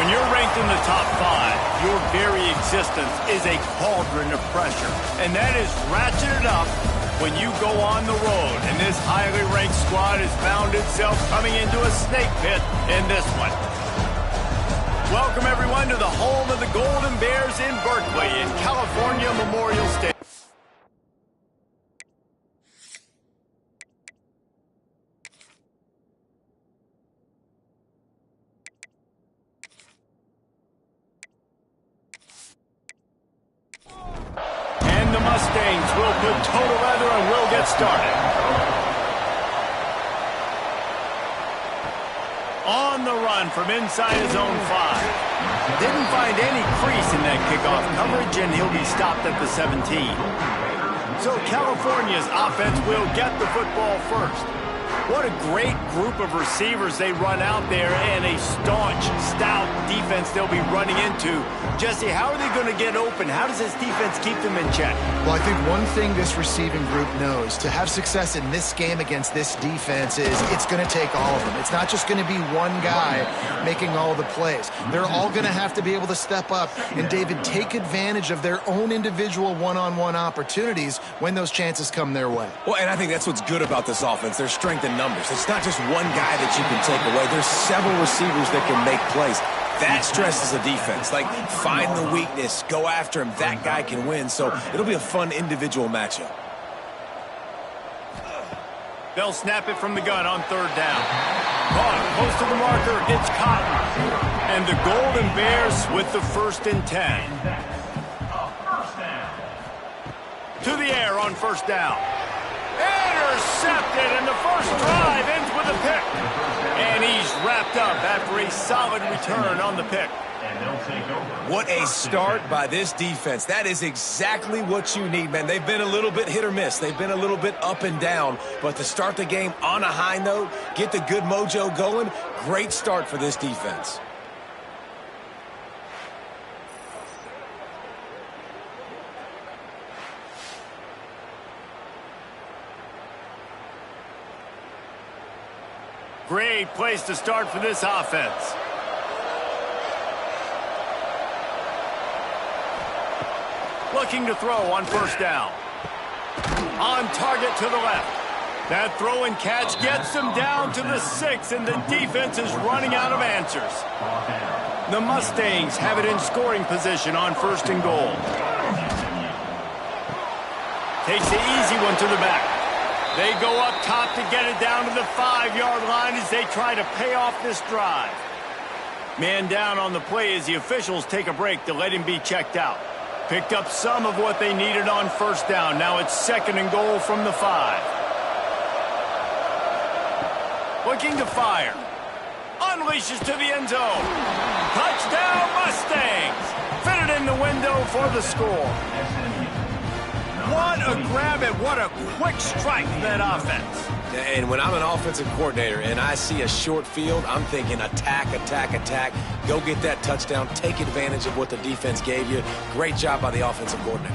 When you're ranked in the top 5, your very existence is a cauldron of pressure. And that is ratcheted up when you go on the road. And this highly ranked squad has found itself coming into a snake pit in this one. Welcome, everyone, to the home of the Golden Bears in Berkeley in California Memorial Stadium. And the Mustangs will put total leather and will get started. On the run from inside his own 5. Didn't find any crease in that kickoff coverage, and he'll be stopped at the 17. So California's offense will get the football first. What a great group of receivers they run out there, and a staunch, stout defense they'll be running into. Jesse, how are they going to get open? How does this defense keep them in check? Well, I think one thing this receiving group knows, to have success in this game against this defense, is it's going to take all of them. It's not just going to be one guy making all the plays. They're all going to have to be able to step up and, David, take advantage of their own individual one-on-one opportunities when those chances come their way. Well, and I think that's what's good about this offense. Their strength in numbers. It's not just one guy that you can take away. There's several receivers that can make plays. That stresses the defense. Like, find the weakness, go after him. That guy can win. So it'll be a fun individual matchup. They'll snap it from the gun on 3rd down. Caught close to the marker. It's Cotton. And the Golden Bears with the 1st and 10. To the air on 1st down. Intercepted, and the first drive ends with a pick. And he's wrapped up after a solid return on the pick. What a start by this defense. That is exactly what you need, man. They've been a little bit hit or miss. They've been a little bit up and down. But to start the game on a high note, get the good mojo going, great start for this defense. Great place to start for this offense. Looking to throw on 1st down. On target to the left. That throw and catch gets them down to the 6, and the defense is running out of answers. The Mustangs have it in scoring position on 1st and goal. Takes the easy one to the back. They go up top to get it down to the 5-yard line as they try to pay off this drive. Man down on the play as the officials take a break to let him be checked out. Picked up some of what they needed on 1st down. Now it's 2nd and goal from the 5. Looking to fire. Unleashes to the end zone. Touchdown Mustangs. Fitted in the window for the score. What a grab and what a quick strike from that offense. And when I'm an offensive coordinator and I see a short field, I'm thinking attack, attack, attack. Go get that touchdown. Take advantage of what the defense gave you. Great job by the offensive coordinator.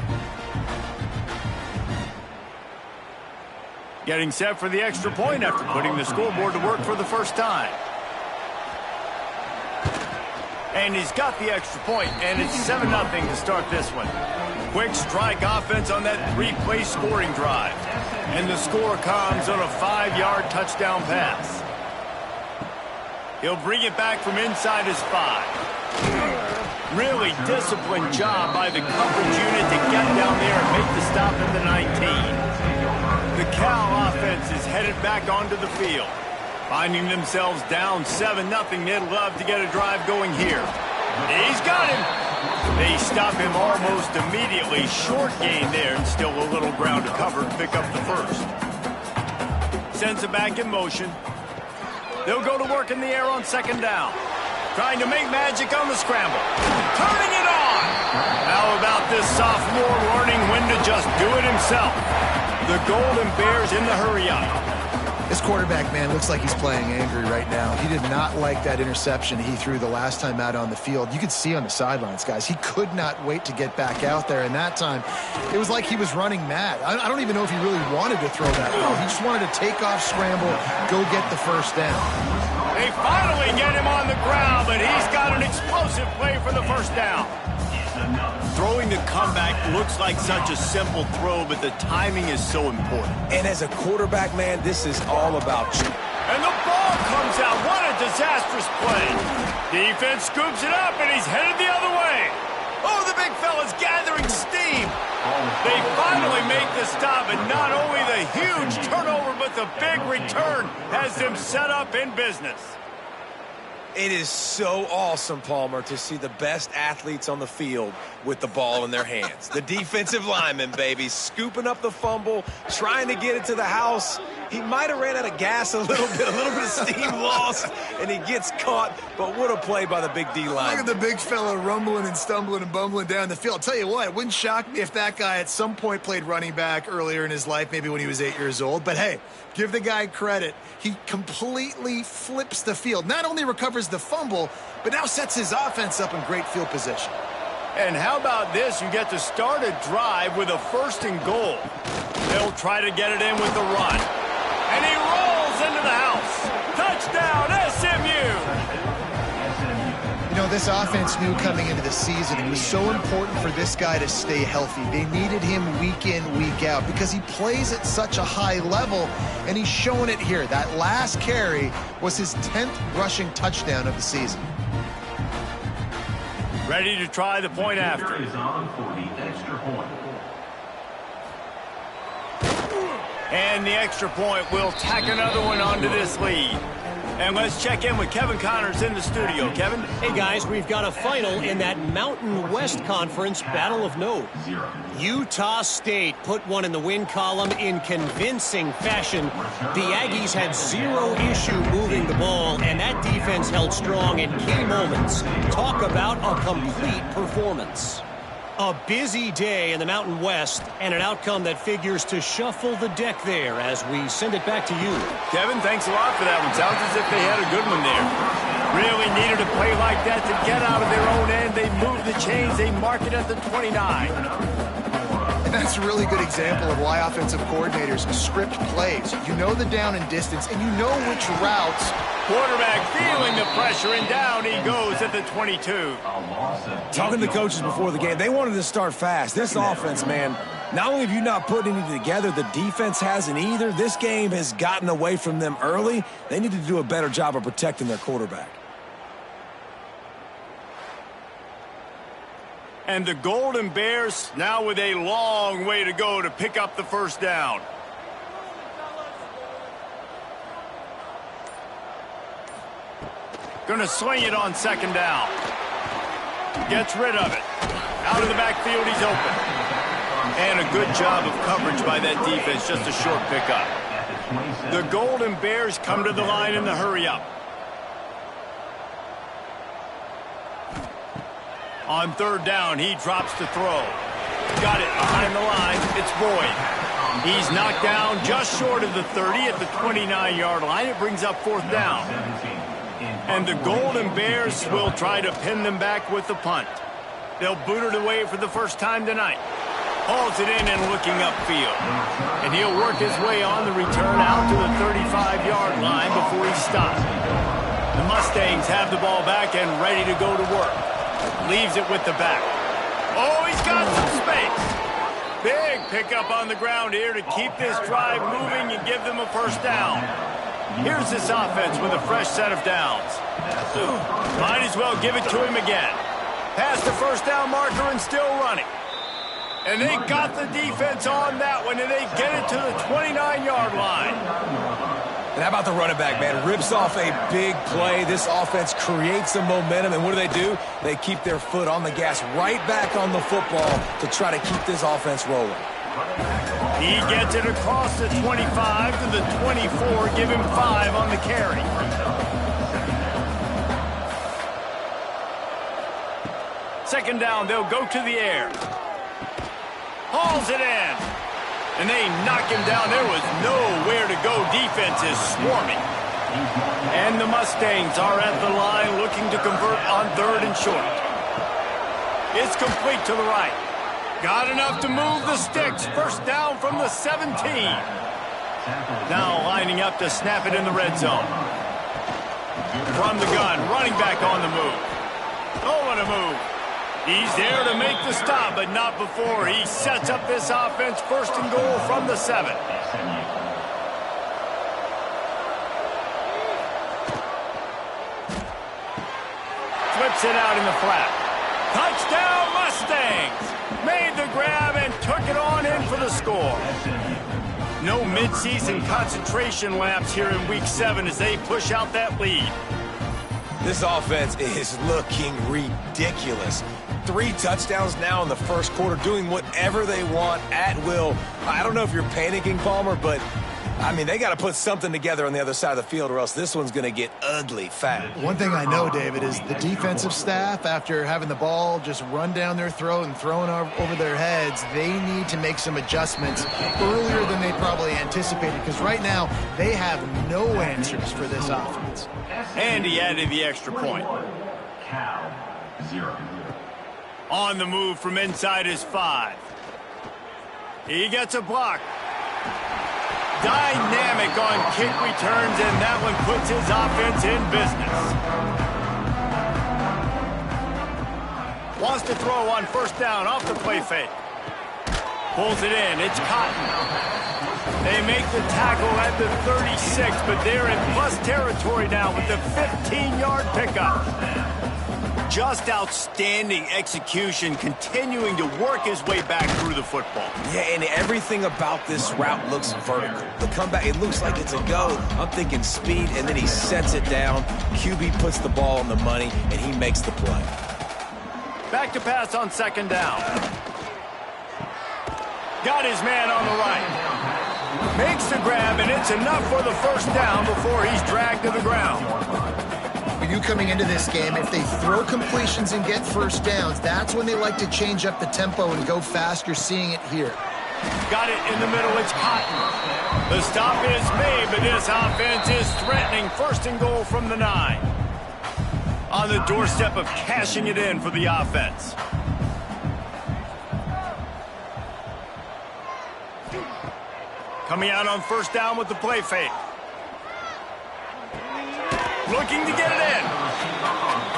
Getting set for the extra point after putting the scoreboard to work for the first time. And he's got the extra point, and it's 7-0 to start this one. Quick strike offense on that 3-play scoring drive. And the score comes on a 5-yard touchdown pass. He'll bring it back from inside his 5. Really disciplined job by the coverage unit to get down there and make the stop at the 19. The Cal offense is headed back onto the field. Finding themselves down 7-0, they'd love to get a drive going here. He's got him. They stop him almost immediately. Short gain there, and still a little ground to cover to pick up the 1st. Sends it back in motion. They'll go to work in the air on 2nd down. Trying to make magic on the scramble. Turning it on. How about this sophomore learning when to just do it himself? The Golden Bears in the hurry-up. This quarterback, man, looks like he's playing angry right now. He did not like that interception he threw the last time out on the field. You could see on the sidelines, guys, he could not wait to get back out there. And that time, it was like he was running mad. I don't even know if he really wanted to throw that ball. He just wanted to take off, scramble, go get the 1st down. They finally get him on the ground, but he's got an explosive first down. Throwing the comeback looks like such a simple throw, but the timing is so important. And as a quarterback, man, this is all about you. And the ball comes out. What a disastrous play. Defense scoops it up, and he's headed the other way. Oh, the big fella's gathering steam. They finally make the stop, and not only the huge turnover, but the big return has them set up in business. It is so awesome, Palmer, to see the best athletes on the field with the ball in their hands. The defensive lineman, baby, scooping up the fumble, trying to get it to the house. He might have ran out of gas a little bit of steam lost, and he gets caught. But what a play by the big D line. Look at the big fella rumbling and stumbling and bumbling down the field. I'll tell you what, it wouldn't shock me if that guy at some point played running back earlier in his life, maybe when he was 8 years old. But hey, give the guy credit. He completely flips the field. Not only recovers the fumble, but now sets his offense up in great field position. And how about this? You get to start a drive with a 1st and goal. They'll try to get it in with the run. And he rolls into the house. Touchdown, SMU! You know, this offense knew coming into the season it was so important for this guy to stay healthy. They needed him week in, week out because he plays at such a high level, and he's showing it here. That last carry was his 10th rushing touchdown of the season. Ready to try the point after. And the extra point will tack another one onto this lead. And let's check in with Kevin Connors in the studio. Kevin? Hey, guys, we've got a final in that Mountain West Conference battle of note. Utah State put one in the win column in convincing fashion. The Aggies had zero issue moving the ball, and that defense held strong in key moments. Talk about a complete performance. A busy day in the Mountain West, and an outcome that figures to shuffle the deck there as we send it back to you. Kevin, thanks a lot for that one. Sounds as if they had a good one there. Really needed a play like that to get out of their own end. They move the chains. They mark it at the 29. And that's a really good example of why offensive coordinators script plays. You know the down and distance, and you know which routes. Quarterback feeling the pressure, and down he goes at the 22. Talking to the coaches before the game, they wanted to start fast. This offense, man, not only have you not put anything together, the defense hasn't either. This game has gotten away from them early. They need to do a better job of protecting their quarterback. And the Golden Bears now with a long way to go to pick up the first down. Going to swing it on 2nd down. Gets rid of it. Out of the backfield, he's open. And a good job of coverage by that defense, just a short pickup. The Golden Bears come to the line in the hurry-up. On 3rd down, he drops to throw. Got it behind the line. It's Boyd. He's knocked down just short of the 30 at the 29-yard line. It brings up 4th down. And the Golden Bears will try to pin them back with the punt. They'll boot it away for the first time tonight. Hauls it in and looking upfield. And he'll work his way on the return out to the 35-yard line before he's stopped. The Mustangs have the ball back and ready to go to work. Leaves it with the back. Oh, he's got some space. Big pickup on the ground here to keep this drive moving and give them a first down. Here's this offense with a fresh set of downs. Might as well give it to him again. Past the first down marker and still running. And they got the defense on that one, and they get it to the 29-yard line. And how about the running back, man? Rips off a big play. This offense creates some momentum, and what do? They keep their foot on the gas, right back on the football to try to keep this offense rolling. He gets it across the 25 to the 24, give him 5 on the carry. Second down, they'll go to the air. Hauls it in. And they knock him down. There was nowhere to go. Defense is swarming. And the Mustangs are at the line looking to convert on 3rd and short. It's complete to the right. Got enough to move the sticks. First down from the 17. Now lining up to snap it in the red zone. From the gun, running back on the move. Oh, what a move. He's there to make the stop, but not before. He sets up this offense first and goal from the 7. Flips it out in the flat. Touchdown Mustangs! Made the grab and took it on in for the score. No midseason concentration laps here in Week 7 as they push out that lead. This offense is looking ridiculous. 3 touchdowns now in the first quarter, doing whatever they want at will. I don't know if you're panicking, Palmer, but, I mean, they got to put something together on the other side of the field or else this one's going to get ugly fast. One thing I know, David, is the defensive staff, after having the ball just run down their throat and thrown over their heads, they need to make some adjustments earlier than they probably anticipated, because right now they have no answers for this offense. And he added the extra point. On the move from inside his 5. He gets a block. Dynamic on kick returns, and that one puts his offense in business. Wants to throw on first down off the play fake. Pulls it in. It's Cotton. They make the tackle at the 36, but they're in plus territory now with the 15-yard pickup. Just outstanding execution, continuing to work his way back through the football. Yeah, and everything about this route looks vertical. The comeback, it looks like it's a go. I'm thinking speed, and then he sets it down. QB puts the ball on the money, and he makes the play. Back to pass on second down. Got his man on the right. Makes the grab, and it's enough for the first down before he's dragged to the ground. For you coming into this game, if they throw completions and get first downs, that's when they like to change up the tempo and go fast. You're seeing it here. Got it in the middle. It's Cotton. The stop is made, but this offense is threatening first and goal from the 9. On the doorstep of cashing it in for the offense. Coming out on first down with the play fake. Looking to get it in.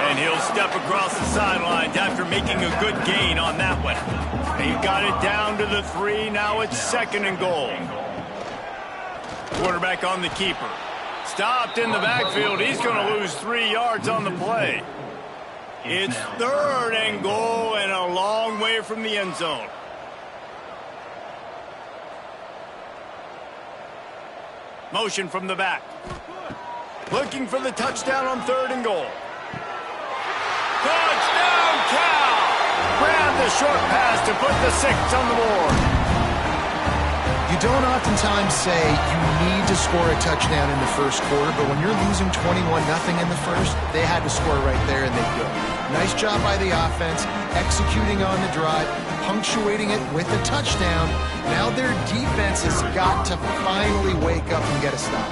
And he'll step across the sidelines after making a good gain on that one. He got it down to the 3. Now it's second and goal. Quarterback on the keeper. Stopped in the backfield. He's going to lose 3 yards on the play. It's third and goal and a long way from the end zone. Motion from the back. Looking for the touchdown on third and goal. Touchdown, Cal! Grab the short pass to put the 6 on the board. You don't oftentimes say you need to score a touchdown in the first quarter, but when you're losing 21-0 in the first, they had to score right there, and they did. Nice job by the offense, executing on the drive, punctuating it with a touchdown. Now their defense has got to finally wake up and get a stop.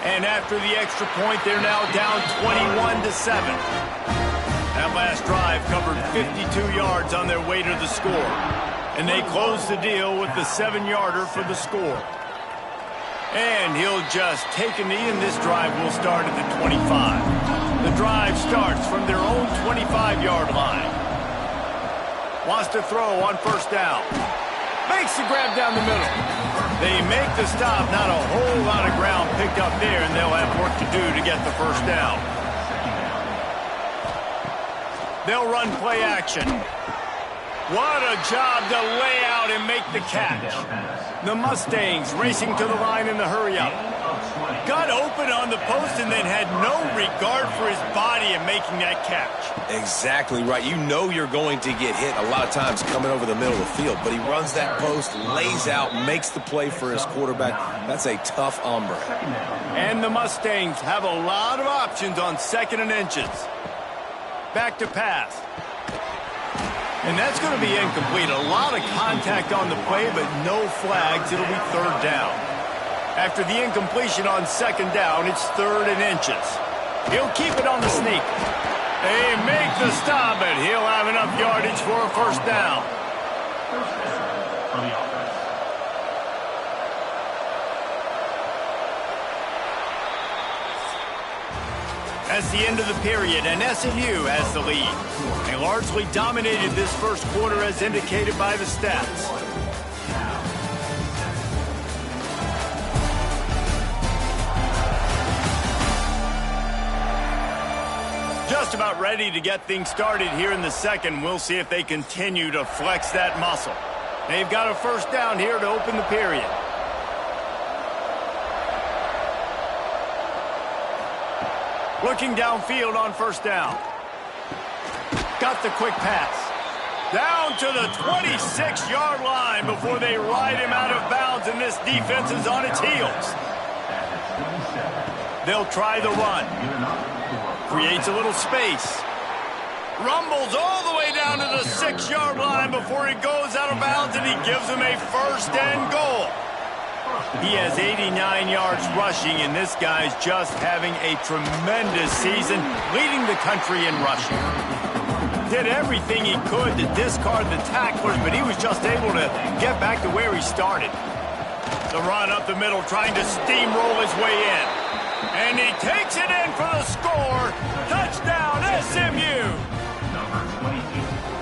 And after the extra point, they're now down 21-7. That last drive covered 52 yards on their way to the score. And they close the deal with the 7-yarder for the score. And he'll just take a knee, and this drive will start at the 25. The drive starts from their own 25-yard line. Wants to throw on first down. Makes the grab down the middle. They make the stop. Not a whole lot of ground picked up there, and they'll have work to do to get the first down. They'll run play action. What a job to lay out and make the catch. The Mustangs racing to the line in the hurry-up. Got open on the post and then had no regard for his body in making that catch. Exactly right. You know you're going to get hit a lot of times coming over the middle of the field, but he runs that post, lays out, makes the play for his quarterback. That's a tough hombre. And the Mustangs have a lot of options on second and inches. Back to pass. And that's going to be incomplete. A lot of contact on the play, but no flags. It'll be third down. After the incompletion on second down, it's third and inches. He'll keep it on the sneak. They make the stop, and he'll have enough yardage for a first down. That's the end of the period, and SMU has the lead. They largely dominated this first quarter as indicated by the stats. Just about ready to get things started here in the second. We'll see if they continue to flex that muscle. They've got a first down here to open the period. Looking downfield on first down. Got the quick pass. Down to the 26-yard line before they ride him out of bounds, and this defense is on its heels. They'll try the run. Creates a little space. Rumbles all the way down to the 6-yard line before he goes out of bounds, and he gives them a first and goal. He has 89 yards rushing, and this guy's just having a tremendous season, leading the country in rushing. Did everything he could to discard the tacklers, but he was just able to get back to where he started. The run up the middle, trying to steamroll his way in. And he takes it in for the score. Touchdown, SMU!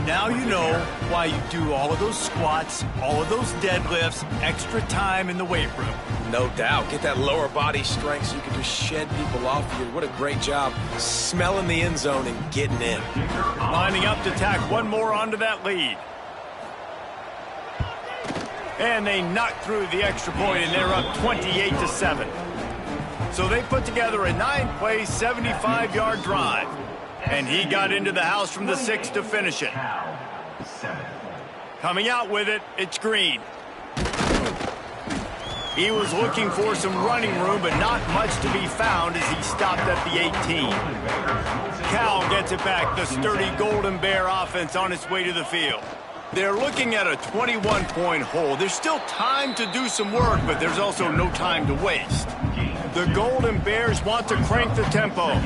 Now you know why you do all of those squats, all of those deadlifts, extra time in the weight room. No doubt. Get that lower body strength so you can just shed people off of you. What a great job smelling the end zone and getting in. Lining up to tack one more onto that lead. And they knock through the extra point, and they're up 28-7. So they put together a 9-play, 75-yard drive. And he got into the house from the 6 to finish it. Coming out with it, it's Green. He was looking for some running room, but not much to be found as he stopped at the 18. Cal gets it back, the sturdy Golden Bear offense on its way to the field. They're looking at a 21-point hole. There's still time to do some work, but there's also no time to waste. The Golden Bears want to crank the tempo.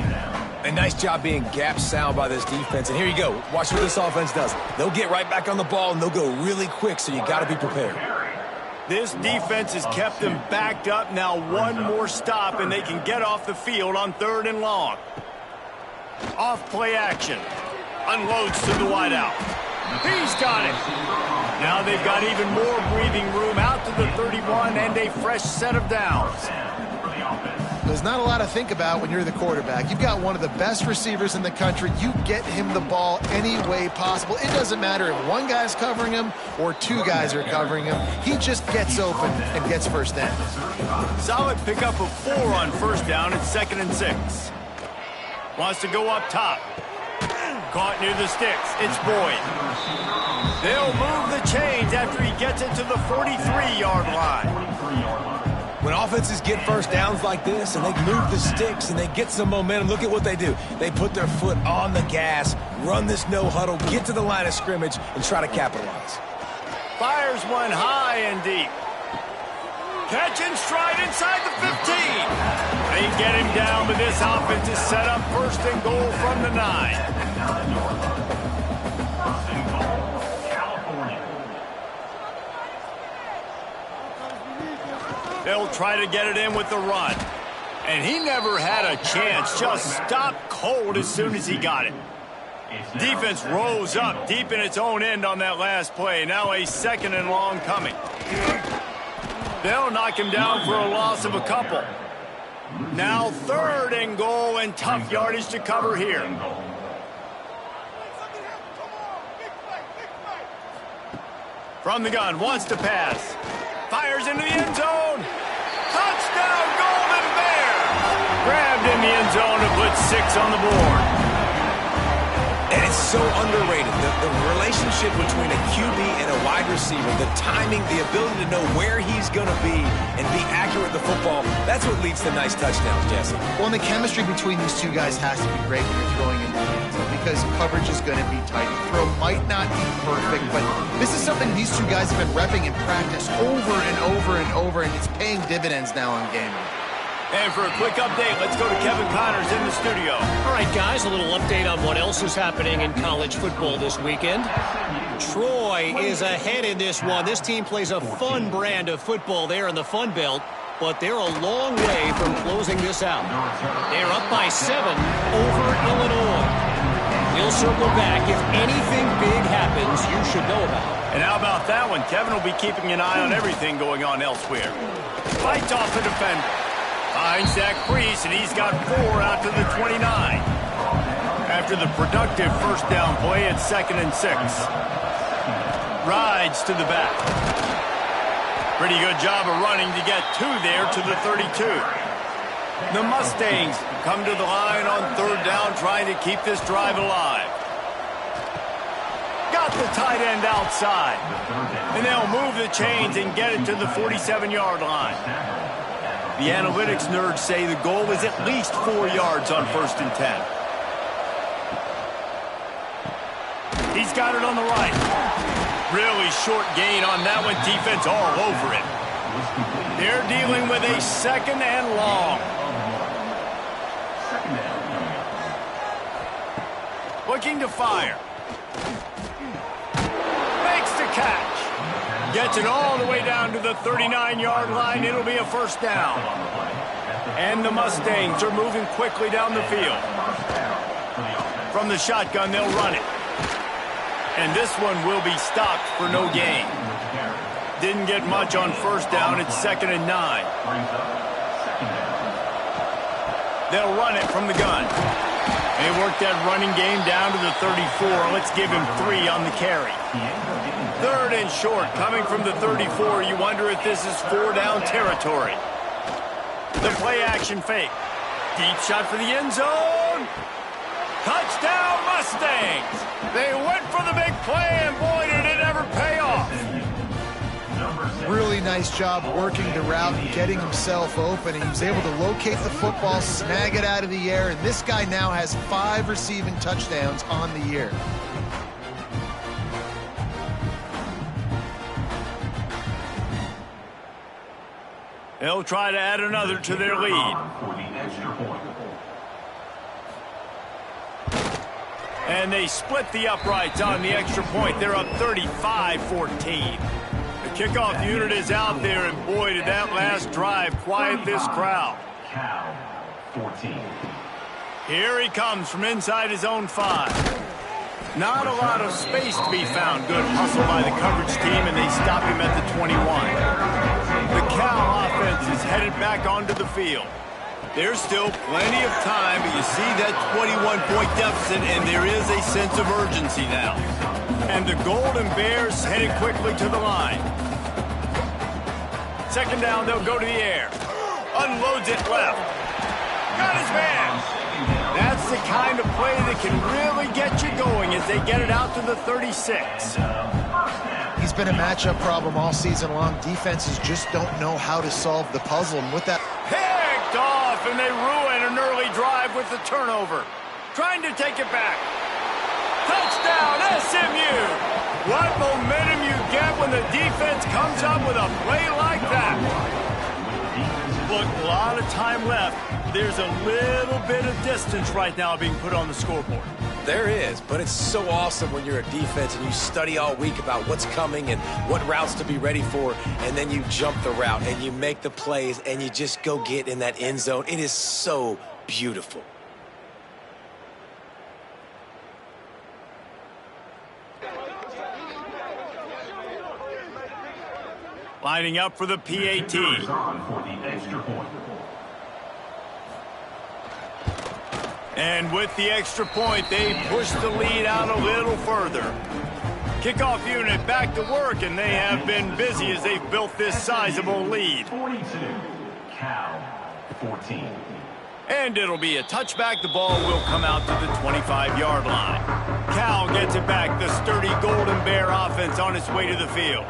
A nice job being gap sound by this defense. And here you go. Watch what this offense does. They'll get right back on the ball, and they'll go really quick, so you got to be prepared. This defense has kept them backed up. Now one more stop, and they can get off the field on 3rd and long. Off play action. Unloads to the wideout. He's got it. Now they've got even more breathing room out to the 31 and a fresh set of downs. There's not a lot to think about when you're the quarterback. You've got one of the best receivers in the country. You get him the ball any way possible. It doesn't matter if one guy's covering him or 2 guys are covering him. He just gets open and gets first down. Solid pickup of 4 on first down at 2nd and 6. Wants to go up top. Caught near the sticks. It's Boyd. They'll move the chains after he gets it to the 43-yard line. When offenses get first downs like this and they move the sticks and they get some momentum, look at what they do. They put their foot on the gas, run this no huddle, get to the line of scrimmage, and try to capitalize. Fires one high and deep. Catch and stride inside the 15. They get him down, but this offense is set up 1st and goal from the 9. They'll try to get it in with the run. And he never had a chance. Just stopped cold as soon as he got it. Defense rose up deep in its own end on that last play. Now a 2nd and long coming. They'll knock him down for a loss of a couple. Now 3rd and goal, and tough yardage to cover here. From the gun, wants to pass. Fires into the end zone. Touchdown, Golden Bear! Grabbed in the end zone to put 6 on the board. And it's so underrated. The relationship between a QB and a wide receiver, the timing, the ability to know where he's going to be and be accurate with the football, that's what leads to nice touchdowns, Jesse. Well, and the chemistry between these 2 guys has to be great when you're throwing in the end zone because coverage is going to be tight. The throw might not be perfect, but this is something these 2 guys have been repping in practice over and over and over, and it's paying dividends now on game day. And for a quick update, let's go to Kevin Connors in the studio. All right, guys, a little update on what else is happening in college football this weekend. Troy is ahead in this one. This team plays a fun brand of football there in the Fun Belt. but they're a long way from closing this out. They're up by 7 over Illinois. We'll circle back if anything big happens you should know about. And how about that one? Kevin will be keeping an eye on everything going on elsewhere. Fights off the defender. Finds that crease, and he's got 4 out to the 29. After the productive first down play at 2nd and 6. Rides to the back. Pretty good job of running to get 2 there to the 32. The Mustangs come to the line on 3rd down, trying to keep this drive alive. Got the tight end outside. And they'll move the chains and get it to the 47-yard line. The analytics nerds say the goal is at least 4 yards on 1st and 10. He's got it on the right. Really short gain on that one. Defense all over it. They're dealing with a 2nd and long. Looking to fire. Makes the catch. Gets it all the way down to the 39-yard line. It'll be a 1st down. And the Mustangs are moving quickly down the field. From the shotgun, they'll run it. And this one will be stopped for no gain. Didn't get much on 1st down. It's 2nd and 9. They'll run it from the gun. They work that running game down to the 34. Let's give him 3 on the carry. 3rd and short, coming from the 34. You wonder if this is 4-down territory. The play action fake. Deep shot for the end zone. Touchdown Mustangs! They went for the big play, and boy, did it ever pay off. Really nice job working the route and getting himself open. And he was able to locate the football, snag it out of the air, and this guy now has 5 receiving touchdowns on the year. They'll try to add another to their lead. And they split the uprights on the extra point. They're up 35-14. The kickoff unit is out there, and boy, did that last drive quiet this crowd. 14. Here he comes from inside his own 5. Not a lot of space to be found. Good hustle by the coverage team, and they stop him at the 21. The Cal offense is headed back onto the field. There's still plenty of time, but you see that 21-point deficit, and there is a sense of urgency now. And the Golden Bears headed quickly to the line. 2nd down, they'll go to the air. Unloads it left. Got his man. That's the kind of play that can really get you going as they get it out to the 36. He's been a matchup problem all season long. Defenses just don't know how to solve the puzzle. And with that... Picked off, and they ruin an early drive with the turnover. Trying to take it back. Touchdown, SMU! What momentum you get when the defense comes up with a play like that. Look, a lot of time left. There's a little bit of distance right now being put on the scoreboard. There is, but it's so awesome when you're a defense and you study all week about what's coming and what routes to be ready for, and then you jump the route and you make the plays and you just go get in that end zone. It is so beautiful. Lining up for the PAT. And with the extra point, they push the lead out a little further. Kickoff unit back to work, and they have been busy as they've built this sizable lead. 42, Cal 14. And it'll be a touchback. The ball will come out to the 25-yard line. Cal gets it back. The sturdy Golden Bear offense on its way to the field.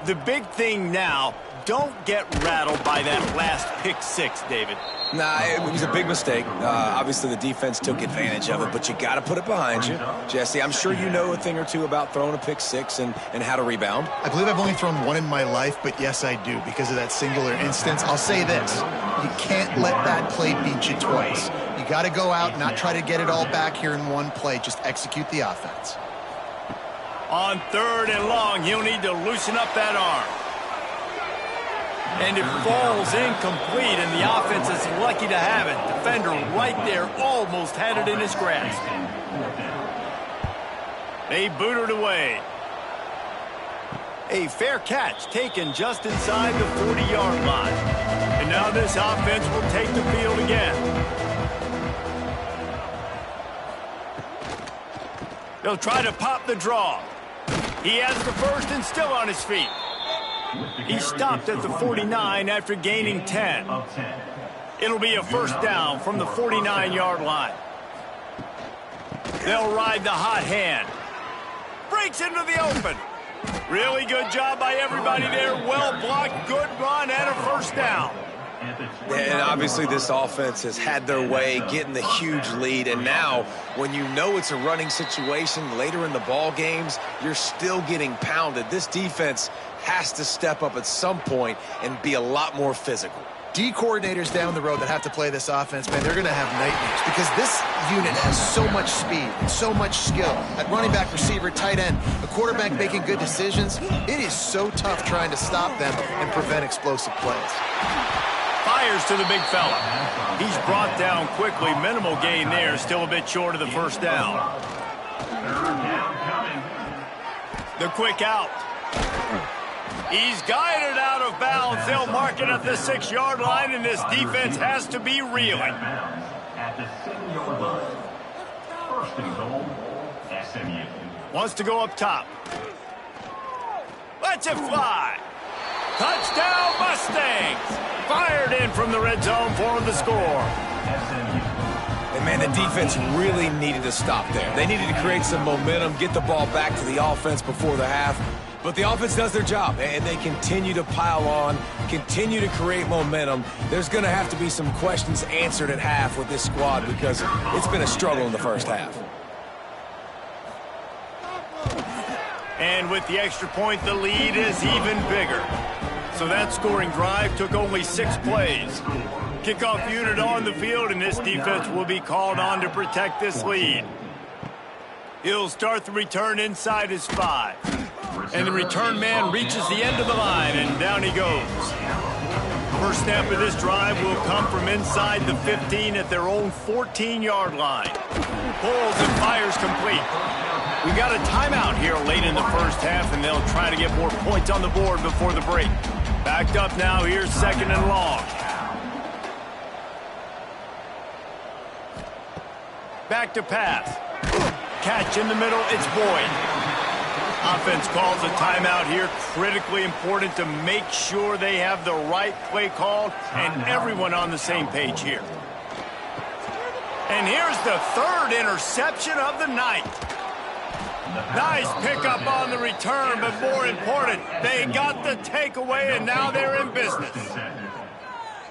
The big thing now, don't get rattled by that last pick 6, David. Nah, it was a big mistake. Obviously, the defense took advantage of it, but you got to put it behind you. Jesse, I'm sure you know a thing or two about throwing a pick 6 and how to rebound. I believe I've only thrown 1 in my life, but yes, I do because of that singular instance. I'll say this. You can't let that play beat you twice. You got to go out, not try to get it all back here in one play. Just execute the offense. On 3rd and long, he'll need to loosen up that arm. And it falls incomplete, and the offense is lucky to have it. Defender right there almost had it in his grasp. They boot it away. A fair catch taken just inside the 40-yard line. And now this offense will take the field again. They'll try to pop the draw. He has the first and still on his feet. He stopped at the 49 after gaining 10. It'll be a first down from the 49-yard line. They'll ride the hot hand. Breaks into the open. Really good job by everybody there. Well blocked, good run, and a first down. And obviously this offense has had their way getting the huge lead, and now when you know it's a running situation later in the ball games, you're still getting pounded. This defense has to step up at some point and be a lot more physical. D coordinators down the road that have to play this offense, man, they're going to have nightmares because this unit has so much speed and so much skill at running back, receiver, tight end, a quarterback making good decisions. It is so tough trying to stop them and prevent explosive plays. Fires to the big fella. He's brought down quickly. Minimal gain there. Still a bit short of the first down. The quick out. He's guided out of bounds. They'll mark it at the 6-yard line, and this defense has to be reeling. At the 7-yard line. First and goal, SMU. Wants to go up top. Lets it fly. Touchdown, Mustangs. Fired in from the red zone for the score. And, man, the defense really needed to stop there. They needed to create some momentum, get the ball back to the offense before the half. But the offense does their job, and they continue to pile on, continue to create momentum. There's going to have to be some questions answered at half with this squad because it's been a struggle in the first half. And with the extra point, the lead is even bigger. So that scoring drive took only 6 plays. Kickoff unit on the field, and this defense will be called on to protect this lead. He'll start the return inside his 5. And the return man reaches the end of the line, and down he goes. First snap of this drive will come from inside the 15 at their own 14-yard line. Pulls and fires complete. We got a timeout here late in the first half, and they'll try to get more points on the board before the break. Backed up now, here's second and long. Back to pass. Catch in the middle, it's Boyd. Offense calls a timeout here. Critically important to make sure they have the right play called and everyone on the same page here. And here's the 3rd interception of the night. Nice pickup on the return, but more important, they got the takeaway, and now they're in business.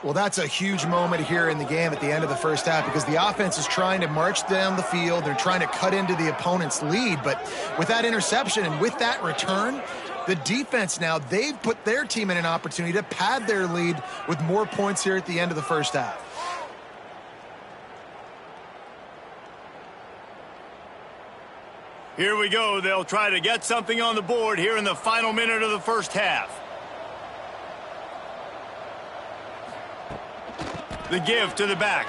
Well, that's a huge moment here in the game at the end of the first half because the offense is trying to march down the field. They're trying to cut into the opponent's lead, but with that interception and with that return, the defense now, they've put their team in an opportunity to pad their lead with more points here at the end of the first half. Here we go. They'll try to get something on the board here in the final minute of the first half. The give to the back.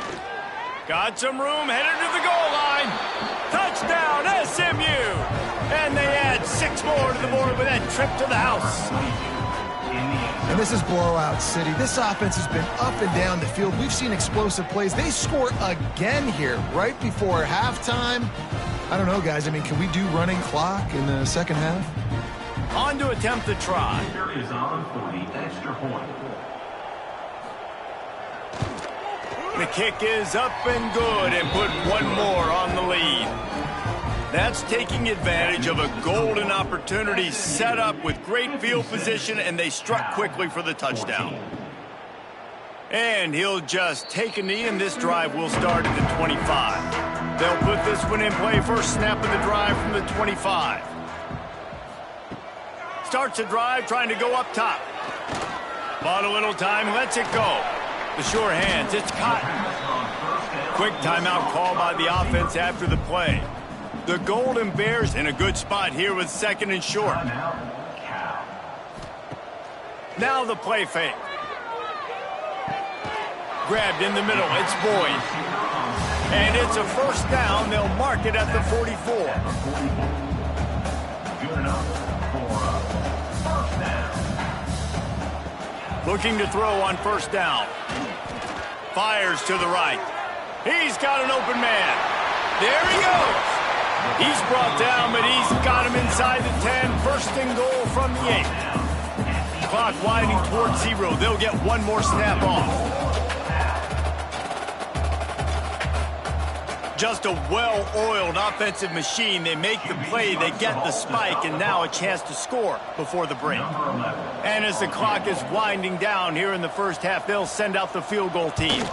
Got some room, headed to the goal line. Touchdown, SMU! And they add 6 more to the board with that trip to the house. And this is blowout city. This offense has been up and down the field. We've seen explosive plays. They score again here right before halftime. I don't know, guys. I mean, can we do running clock in the second half? On to attempt the try. Is on for the extra point. The kick is up and good and put 1 more on the lead. That's taking advantage of a golden opportunity set up with great field position, and they struck quickly for the touchdown. And he'll just take a knee, and this drive will start at the 25. They'll put this one in play. First snap of the drive from the 25. Starts the drive trying to go up top. Bought a little time, lets it go. The sure hands, it's Cotton. Quick timeout call by the offense after the play. The Golden Bears in a good spot here with 2nd and short. Now the play fake. grabbed in the middle. It's Boyd. And it's a first down. They'll mark it at the 44. Good enough for a first down. Looking to throw on first down. Fires to the right. He's got an open man. There he goes. He's brought down, but he's got him inside the 10. First and goal from the 8. Clock winding towards 0. They'll get one more snap off. Just a well-oiled offensive machine. They make the play, they get the spike, and now a chance to score before the break. And as the clock is winding down here in the first half, they'll send out the field goal team.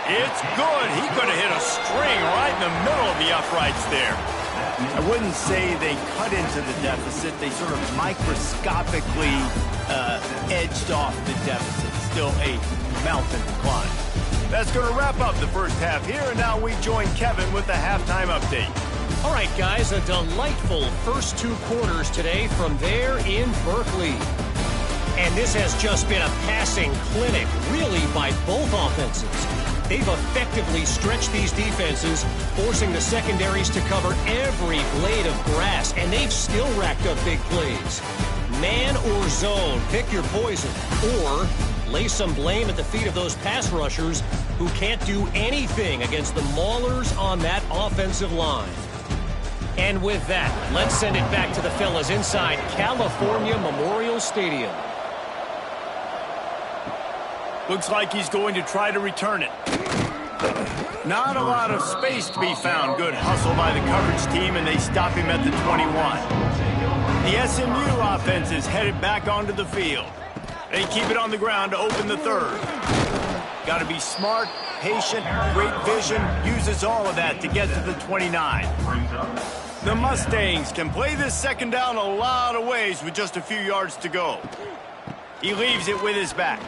It's good. He could have hit a string right in the middle of the uprights there. I wouldn't say they cut into the deficit. They sort of microscopically edged off the deficit. Still a mountain to climb. That's going to wrap up the first half here, and now we join Kevin with the halftime update. All right, guys, a delightful first 2 quarters today from there in Berkeley. And this has just been a passing clinic, really, by both offenses. They've effectively stretched these defenses, forcing the secondaries to cover every blade of grass, and they've still racked up big plays. Man or zone, pick your poison, or lay some blame at the feet of those pass rushers who can't do anything against the maulers on that offensive line. And with that, let's send it back to the fellas inside California Memorial Stadium. Looks like he's going to try to return it. Not a lot of space to be found. Good hustle by the coverage team, and they stop him at the 21. The SMU offense is headed back onto the field. They keep it on the ground to open the third. Got to be smart, patient, great vision, uses all of that to get to the 29. The Mustangs can play this second down a lot of ways with just a few yards to go. He leaves it with his back.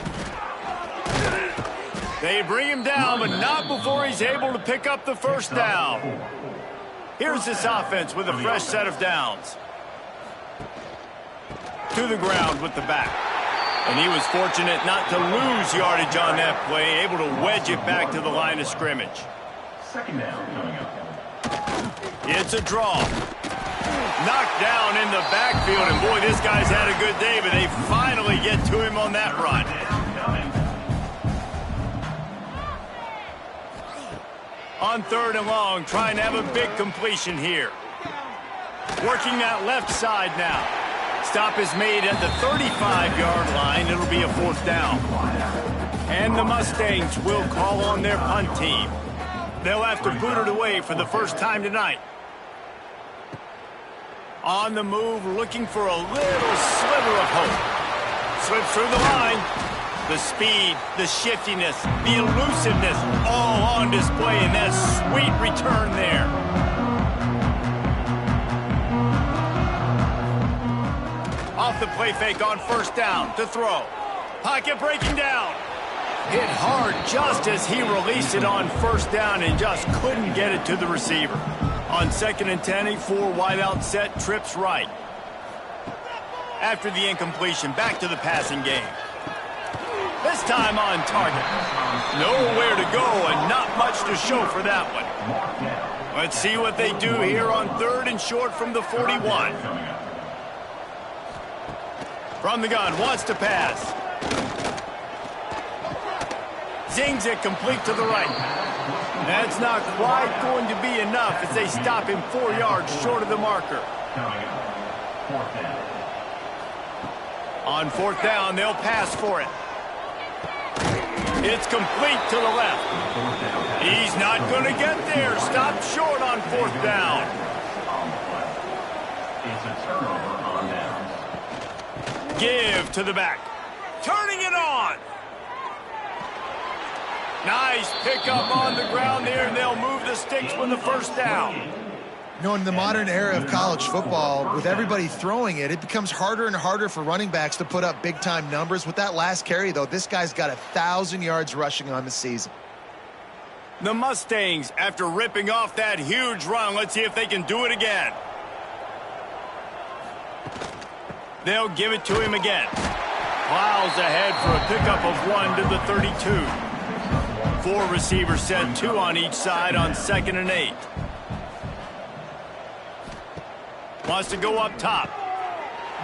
They bring him down, but not before he's able to pick up the first down. Here's this offense with a fresh set of downs. To the ground with the back. And he was fortunate not to lose yardage on that play, able to wedge it back to the line of scrimmage. Second down coming up. It's a draw. Knocked down in the backfield, and boy, this guy's had a good day, but they finally get to him on that run. On third and long, trying to have a big completion here. Working that left side now. Stop is made at the 35-yard line. It'll be a fourth down. And the Mustangs will call on their punt team. They'll have to boot it away for the first time tonight. On the move, looking for a little sliver of hope. Slips through the line. The speed, the shiftiness, the elusiveness, all on display in that sweet return there. Off the play fake on first down to throw. Pocket breaking down. Hit hard just as he released it on first down and just couldn't get it to the receiver. On second and 10, a 4 wideout set, trips right. After the incompletion, back to the passing game. This time on target. Nowhere to go and not much to show for that one. Let's see what they do here on third and short from the 41. From the gun, wants to pass. Zings it complete to the right. That's not quite going to be enough as they stop him 4 yards short of the marker. On fourth down, they'll pass for it. It's complete to the left. He's not going to get there. Stopped short on fourth down. It's a turnover on downs. Give to the back. Turning it on. Nice pickup on the ground there, and they'll move the sticks with the first down. You know, in the modern era of college football, with everybody throwing it, it becomes harder and harder for running backs to put up big-time numbers. With that last carry, though, this guy's got 1,000 yards rushing on the season. The Mustangs, after ripping off that huge run, let's see if they can do it again. They'll give it to him again. Plows ahead for a pickup of 1 to the 32. 4 receivers set, 2 on each side on 2nd and 8. Wants to go up top.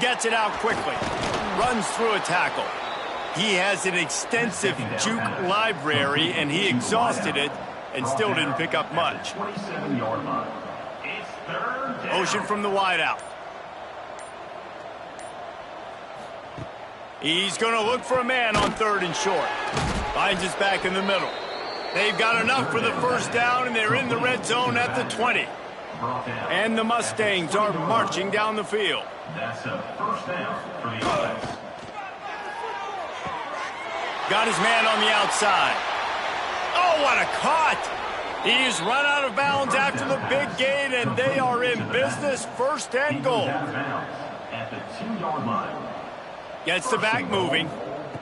Gets it out quickly. Runs through a tackle. He has an extensive juke library, and he exhausted it and still didn't pick up much. 27-yard line. It's 3rd down. Motion from the wideout. He's going to look for a man on 3rd and short. Finds his back in the middle. They've got enough for the first down, and they're in the red zone at the 20. And the Mustangs are marching down the field. That's a first down for the offense. Got his man on the outside. Oh, what a cut! He's run out of bounds after the big gain, and they are in business. 1st and goal. At the 2-yard line. Gets the back moving.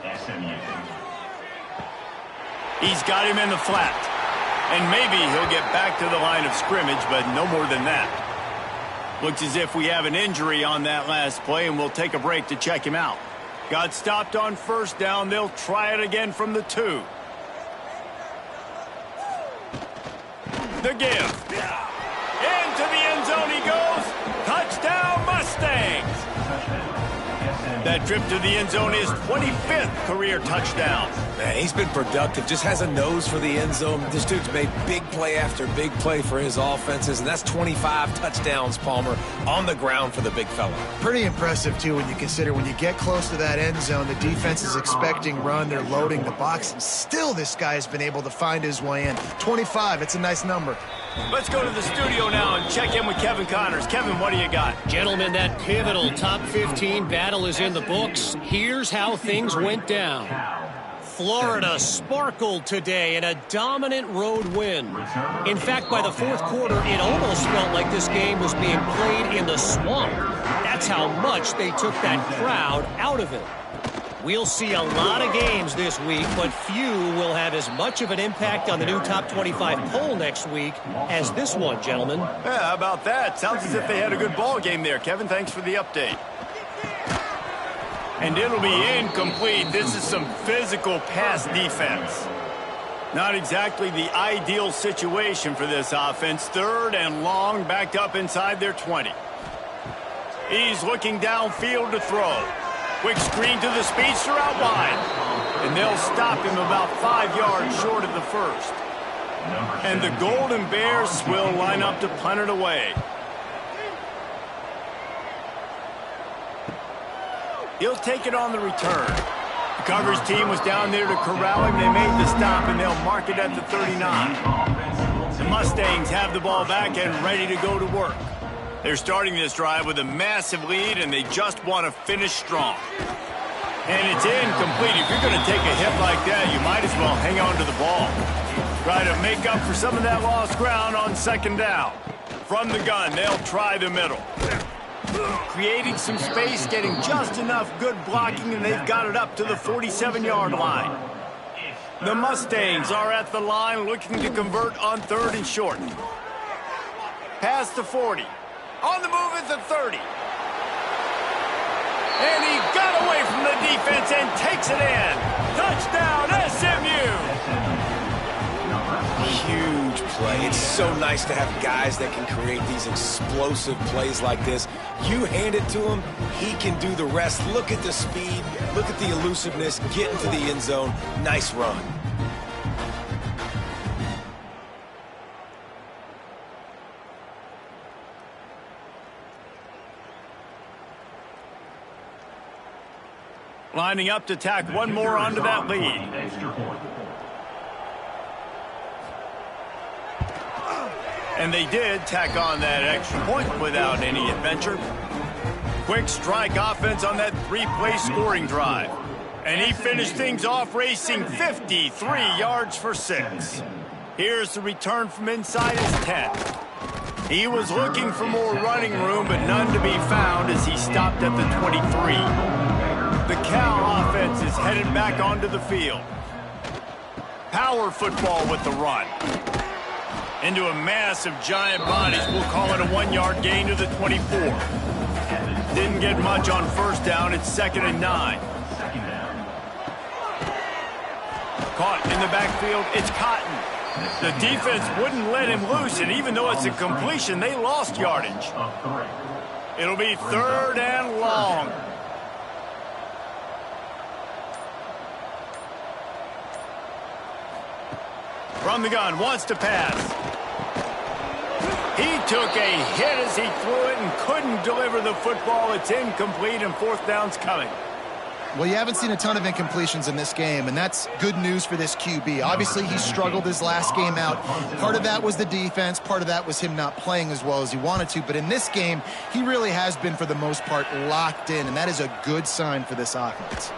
SMU. He's got him in the flat. And maybe he'll get back to the line of scrimmage, but no more than that. Looks as if we have an injury on that last play, and we'll take a break to check him out. Got stopped on 1st down. They'll try it again from the 2. The give. Into the end zone he goes. Touchdown, Mustangs. That trip to the end zone is 25th career touchdown. Man, he's been productive, just has a nose for the end zone. This dude's made big play after big play for his offenses, and that's 25 touchdowns, Palmer, on the ground for the big fella. Pretty impressive, too, when you consider when you get close to that end zone, the defense is expecting run, they're loading the box, and still this guy has been able to find his way in. 25, it's a nice number. Let's go to the studio now and check in with Kevin Connors. Kevin, what do you got? Gentlemen, that pivotal top 15 battle is in the books. Here's how things went down. Florida sparkled today in a dominant road win. In fact, by the 4th quarter, it almost felt like this game was being played in the swamp. That's how much they took that crowd out of it. We'll see a lot of games this week, but few will have as much of an impact on the new top 25 poll next week as this one, gentlemen. Yeah, how about that? Sounds as if they had a good ball game there. Kevin, thanks for the update. And it'll be incomplete. This is some physical pass defense. Not exactly the ideal situation for this offense. 3rd and long, backed up inside their 20. He's looking downfield to throw. Quick screen to the speedster out wide. And they'll stop him about 5 yards short of the 1st. And the Golden Bears will line up to punt it away. He'll take it on the return. The coverage team was down there to corral him. They made the stop, and they'll mark it at the 39. The Mustangs have the ball back and ready to go to work. They're starting this drive with a massive lead, and they just want to finish strong. And it's incomplete. If you're going to take a hit like that, you might as well hang on to the ball. Try to make up for some of that lost ground on 2nd down. From the gun, they'll try the middle. Creating some space, getting just enough good blocking, and they've got it up to the 47-yard line. The Mustangs are at the line looking to convert on 3rd and short. Past the 40. On the move at the 30. And he got away from the defense and takes it in. Touchdown, SMU! Huge play. It's so nice to have guys that can create these explosive plays like this. You hand it to him, he can do the rest. Look at the speed. Look at the elusiveness. Get into the end zone. Nice run. Lining up to tack one more onto that lead. And they did tack on that extra point without any adventure. Quick strike offense on that 3-play scoring drive. And he finished things off racing 53 yards for 6. Here's the return from inside his 10. He was looking for more running room, but none to be found as he stopped at the 23. The Cal offense is headed back onto the field. Power football with the run. Into a mass of giant bodies. We'll call it a 1-yard gain to the 24. Didn't get much on 1st down. It's 2nd and 9. Caught in the backfield, it's Cotton. The defense wouldn't let him loose, and even though it's a completion, they lost yardage. It'll be 3rd and long. From the gun, wants to pass. He took a hit as he threw it and couldn't deliver the football. It's incomplete, and 4th down's coming. Well, you haven't seen a ton of incompletions in this game, and that's good news for this QB. Obviously, he struggled his last game out. Part of that was the defense. Part of that was him not playing as well as he wanted to. But in this game, he really has been, for the most part, locked in, and that is a good sign for this offense.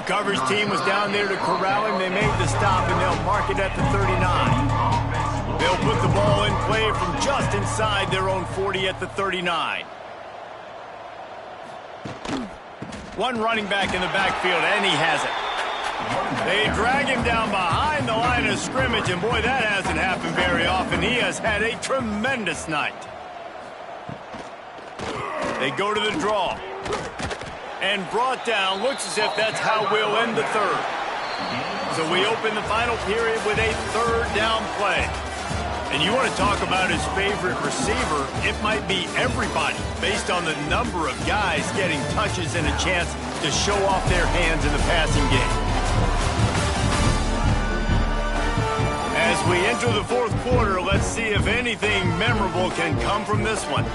Coverage team was down there to corral him. They made the stop, and they'll mark it at the 39. They'll put the ball in play from just inside their own 40 at the 39. One running back in the backfield, and he has it. They drag him down behind the line of scrimmage, and boy, that hasn't happened very often. He has had a tremendous night. They go to the draw. And brought down. Looks as if that's how we'll end the 3rd. So we open the final period with a 3rd down play. And you want to talk about his favorite receiver, it might be everybody, based on the number of guys getting touches and a chance to show off their hands in the passing game. As we enter the 4th quarter, let's see if anything memorable can come from this one.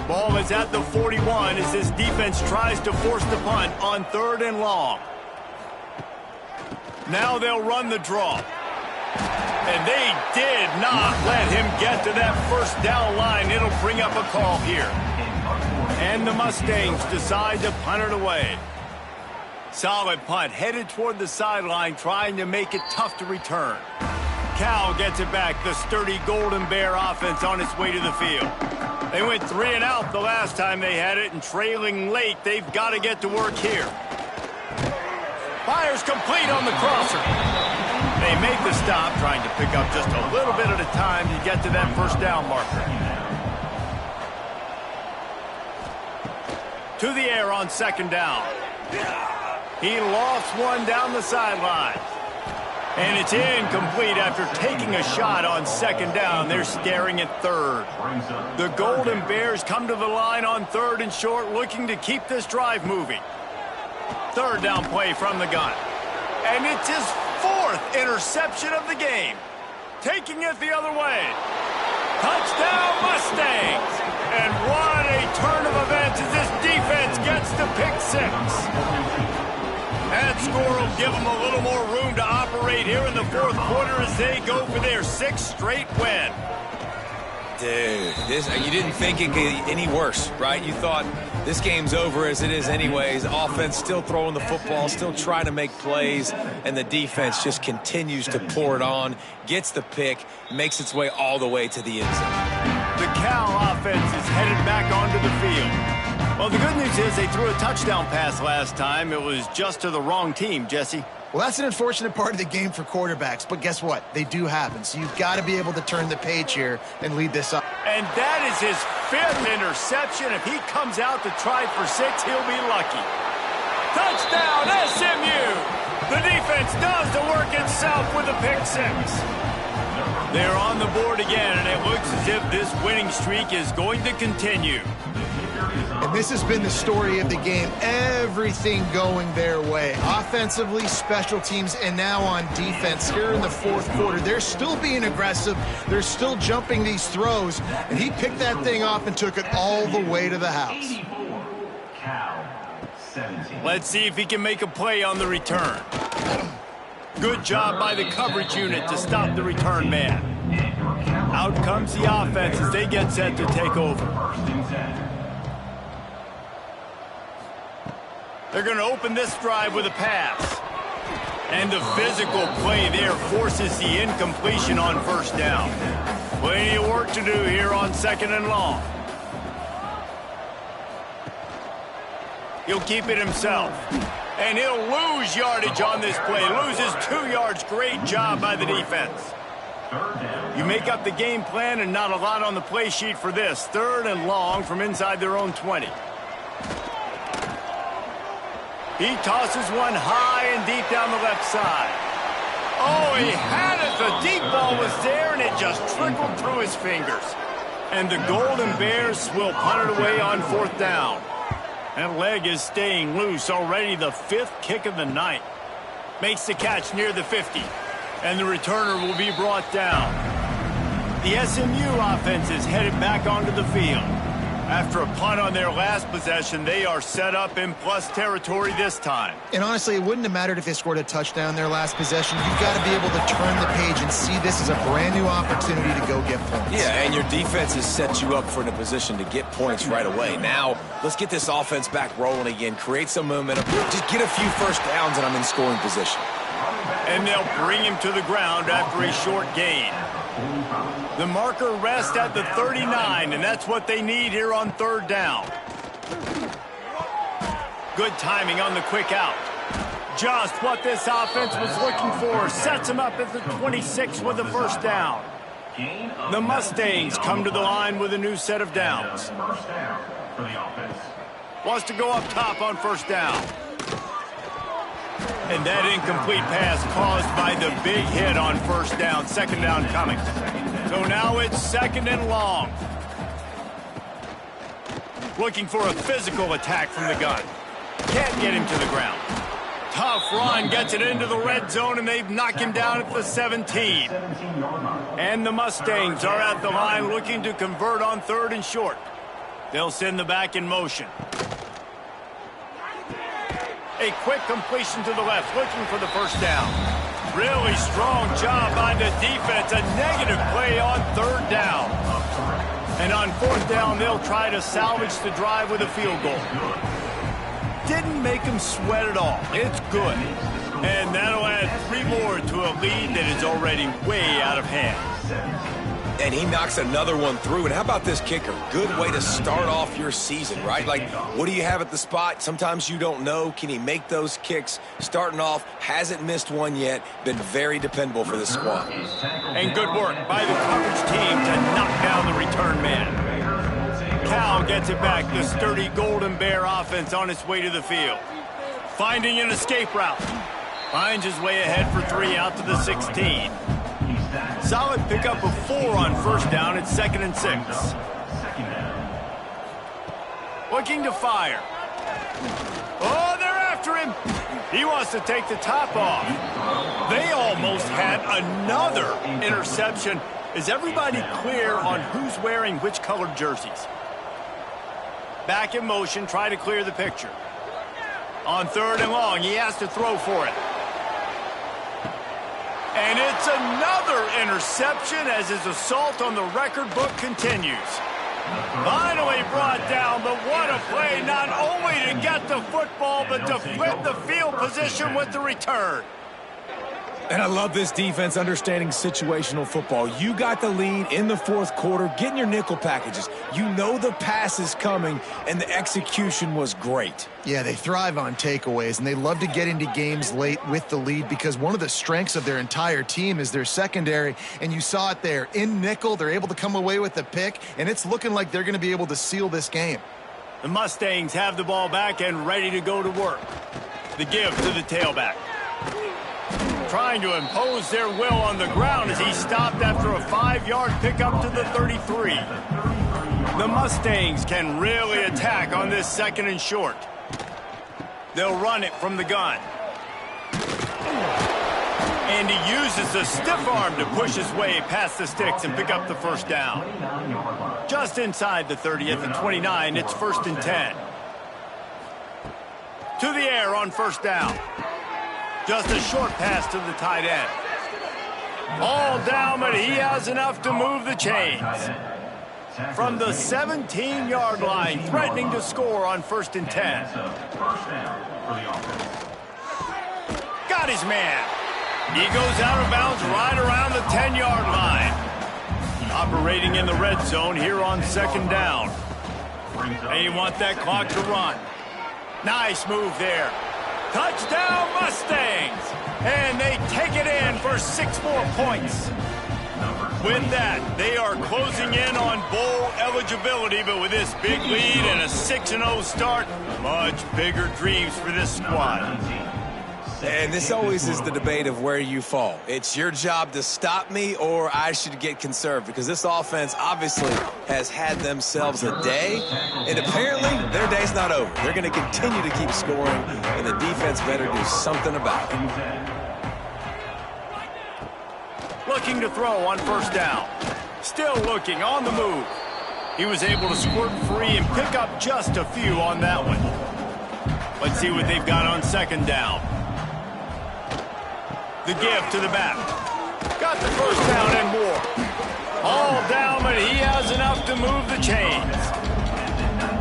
Ball is at the 41 as this defense tries to force the punt on 3rd and long. Now they'll run the draw. And they did not let him get to that 1st down line. It'll bring up a call here. And the Mustangs decide to punt it away. Solid punt, headed toward the sideline, trying to make it tough to return. Cal gets it back, the sturdy Golden Bear offense on its way to the field. They went 3 and out the last time they had it, and trailing late, they've got to get to work here. Fires complete on the crosser. They make the stop, trying to pick up just a little bit at a time to get to that 1st down marker. To the air on 2nd down. He lost one down the sideline. And it's incomplete after taking a shot on 2nd down. They're staring at 3rd. The Golden Bears come to the line on 3rd and short, looking to keep this drive moving. 3rd down play from the gun. And it's his 4th interception of the game. Taking it the other way. Touchdown Mustangs! And what a turn of events as this defense gets the pick 6. That score will give them a little more room to operate here in the 4th quarter as they go for their 6th straight win. Dude, you didn't think it could get any worse, right? You thought this game's over as it is anyways. Offense still throwing the football, still trying to make plays, and the defense just continues to pour it on, gets the pick, makes its way all the way to the end zone. The Cal offense is headed back onto the field. Well, the good news is they threw a touchdown pass last time. It was just to the wrong team, Jesse. Well, that's an unfortunate part of the game for quarterbacks, but guess what? They do happen, so you've got to be able to turn the page here and lead this up. And that is his 5th interception. If he comes out to try for 6, he'll be lucky. Touchdown, SMU! The defense does the work itself with a pick 6. They're on the board again, and it looks as if this winning streak is going to continue. And this has been the story of the game. Everything going their way. Offensively, special teams, and now on defense. Here in the 4th quarter, they're still being aggressive. They're still jumping these throws. And he picked that thing off and took it all the way to the house. Let's see if he can make a play on the return. Good job by the coverage unit to stop the return man. Out comes the offense as they get set to take over. They're going to open this drive with a pass. And the physical play there forces the incompletion on 1st down. Plenty of work to do here on 2nd and long. He'll keep it himself. And he'll lose yardage on this play. Loses 2 yards. Great job by the defense. You make up the game plan and not a lot on the play sheet for this. 3rd and long from inside their own 20. He tosses one high and deep down the left side. Oh, he had it. The deep ball was there, and it just trickled through his fingers. And the Golden Bears will punt it away on 4th down. That leg is staying loose, already the 5th kick of the night. Makes the catch near the 50, and the returner will be brought down. The SMU offense is headed back onto the field. After a punt on their last possession, they are set up in plus territory this time. And honestly, it wouldn't have mattered if they scored a touchdown their last possession. You've got to be able to turn the page and see this as a brand new opportunity to go get points. Yeah, and your defense has set you up for a position to get points right away. Now, let's get this offense back rolling again, create some momentum, just get a few first downs, and I'm in scoring position. And they'll bring him to the ground after a short gain. The marker rests at the 39, and that's what they need here on 3rd down. Good timing on the quick out. Just what this offense was looking for. Sets them up at the 26 with a first down. The Mustangs come to the line with a new set of downs. Wants to go up top on 1st down. And that incomplete pass caused by the big hit on 1st down. 2nd down coming. So now it's 2nd and long. Looking for a physical attack from the gun. Can't get him to the ground. Tough run, gets it into the red zone, and they've knocked him down at the 17. And the Mustangs are at the line looking to convert on 3rd and short. They'll send the back in motion. A quick completion to the left, looking for the first down. Really strong job by the defense. A negative play on 3rd down. And on 4th down, they'll try to salvage the drive with a field goal. Didn't make them sweat at all. It's good. And that'll add 3 more to a lead that is already way out of hand. And he knocks another one through. And how about this kicker? Good way to start off your season, right? Like, what do you have at the spot? Sometimes you don't know. Can he make those kicks? Starting off, hasn't missed one yet. Been very dependable for this squad. And good work by the coverage team to knock down the return man. Cal gets it back. The sturdy Golden Bear offense on its way to the field. Finding an escape route. Finds his way ahead for 3 out to the 16. Solid pickup of 4 on 1st down. It's 2nd and 6. Looking to fire. Oh, they're after him. He wants to take the top off. They almost had another interception. Is everybody clear on who's wearing which colored jerseys? Back in motion, try to clear the picture. On 3rd and long, he has to throw for it. And it's another interception as his assault on the record book continues. Finally brought down, but what a play, not only to get the football, but to flip the field position with the return. And I love this defense understanding situational football. You got the lead in the 4th quarter, getting your nickel packages. You know the pass is coming, and the execution was great. Yeah, they thrive on takeaways, and they love to get into games late with the lead because one of the strengths of their entire team is their secondary, and you saw it there. In nickel, they're able to come away with the pick, and it's looking like they're going to be able to seal this game. The Mustangs have the ball back and ready to go to work. The give to the tailback. Trying to impose their will on the ground as he stopped after a 5-yard pickup to the 33. The Mustangs can really attack on this 2nd and short. They'll run it from the gun. And he uses the stiff arm to push his way past the sticks and pick up the first down. Just inside the 30 at the 29, it's 1st and 10. To the air on 1st down. Just a short pass to the tight end. All down, but he has enough to move the chains. From the 17-yard line, threatening to score on 1st and 10. Got his man. He goes out of bounds right around the 10-yard line. Operating in the red zone here on 2nd down. They want that clock to run. Nice move there. Touchdown Mustangs! And they take it in for 6 more points. With that, they are closing in on bowl eligibility, but with this big lead and a 6-0 start, much bigger dreams for this squad. And this always is the debate of where you fall. It's your job to stop me, or I should get conserved, because this offense obviously has had themselves a day, and apparently their day's not over. They're going to continue to keep scoring, and the defense better do something about it. Looking to throw on first down. Still looking on the move. He was able to squirt free and pick up just a few on that one. Let's see what they've got on second down. The give to the back. Got the first down and more. All down, but he has enough to move the chains.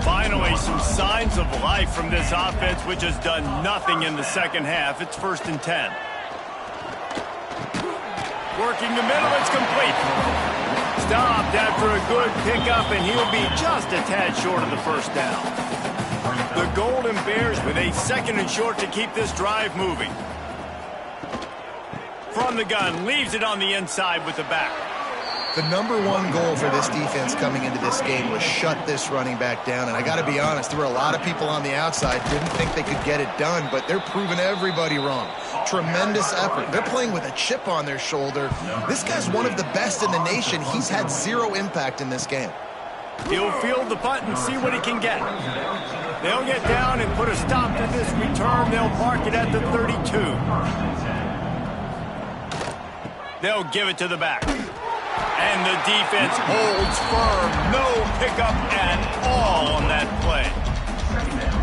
Finally, some signs of life from this offense, which has done nothing in the second half. It's 1st and 10. Working the middle, it's complete. Stopped after a good pickup, and he'll be just a tad short of the first down. The Golden Bears with a 2nd and short to keep this drive moving. From the gun, leaves it on the inside with the back. The #1 goal for this defense coming into this game was shut this running back down. And I got to be honest, there were a lot of people on the outside didn't think they could get it done, but they're proving everybody wrong. Tremendous effort. They're playing with a chip on their shoulder. This guy's one of the best in the nation. He's had 0 impact in this game. He'll field the punt and see what he can get. They'll get down and put a stop to this return. They'll mark it at the 32. They'll give it to the back. And the defense holds firm. No pickup at all on that play.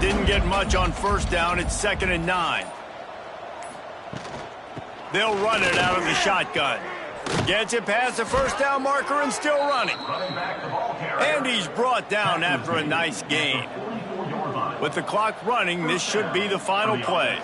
Didn't get much on first down. It's 2nd and 9. They'll run it out of the shotgun. Gets it past the first down marker and still running. And he's brought down after a nice gain. With the clock running, this should be the final play.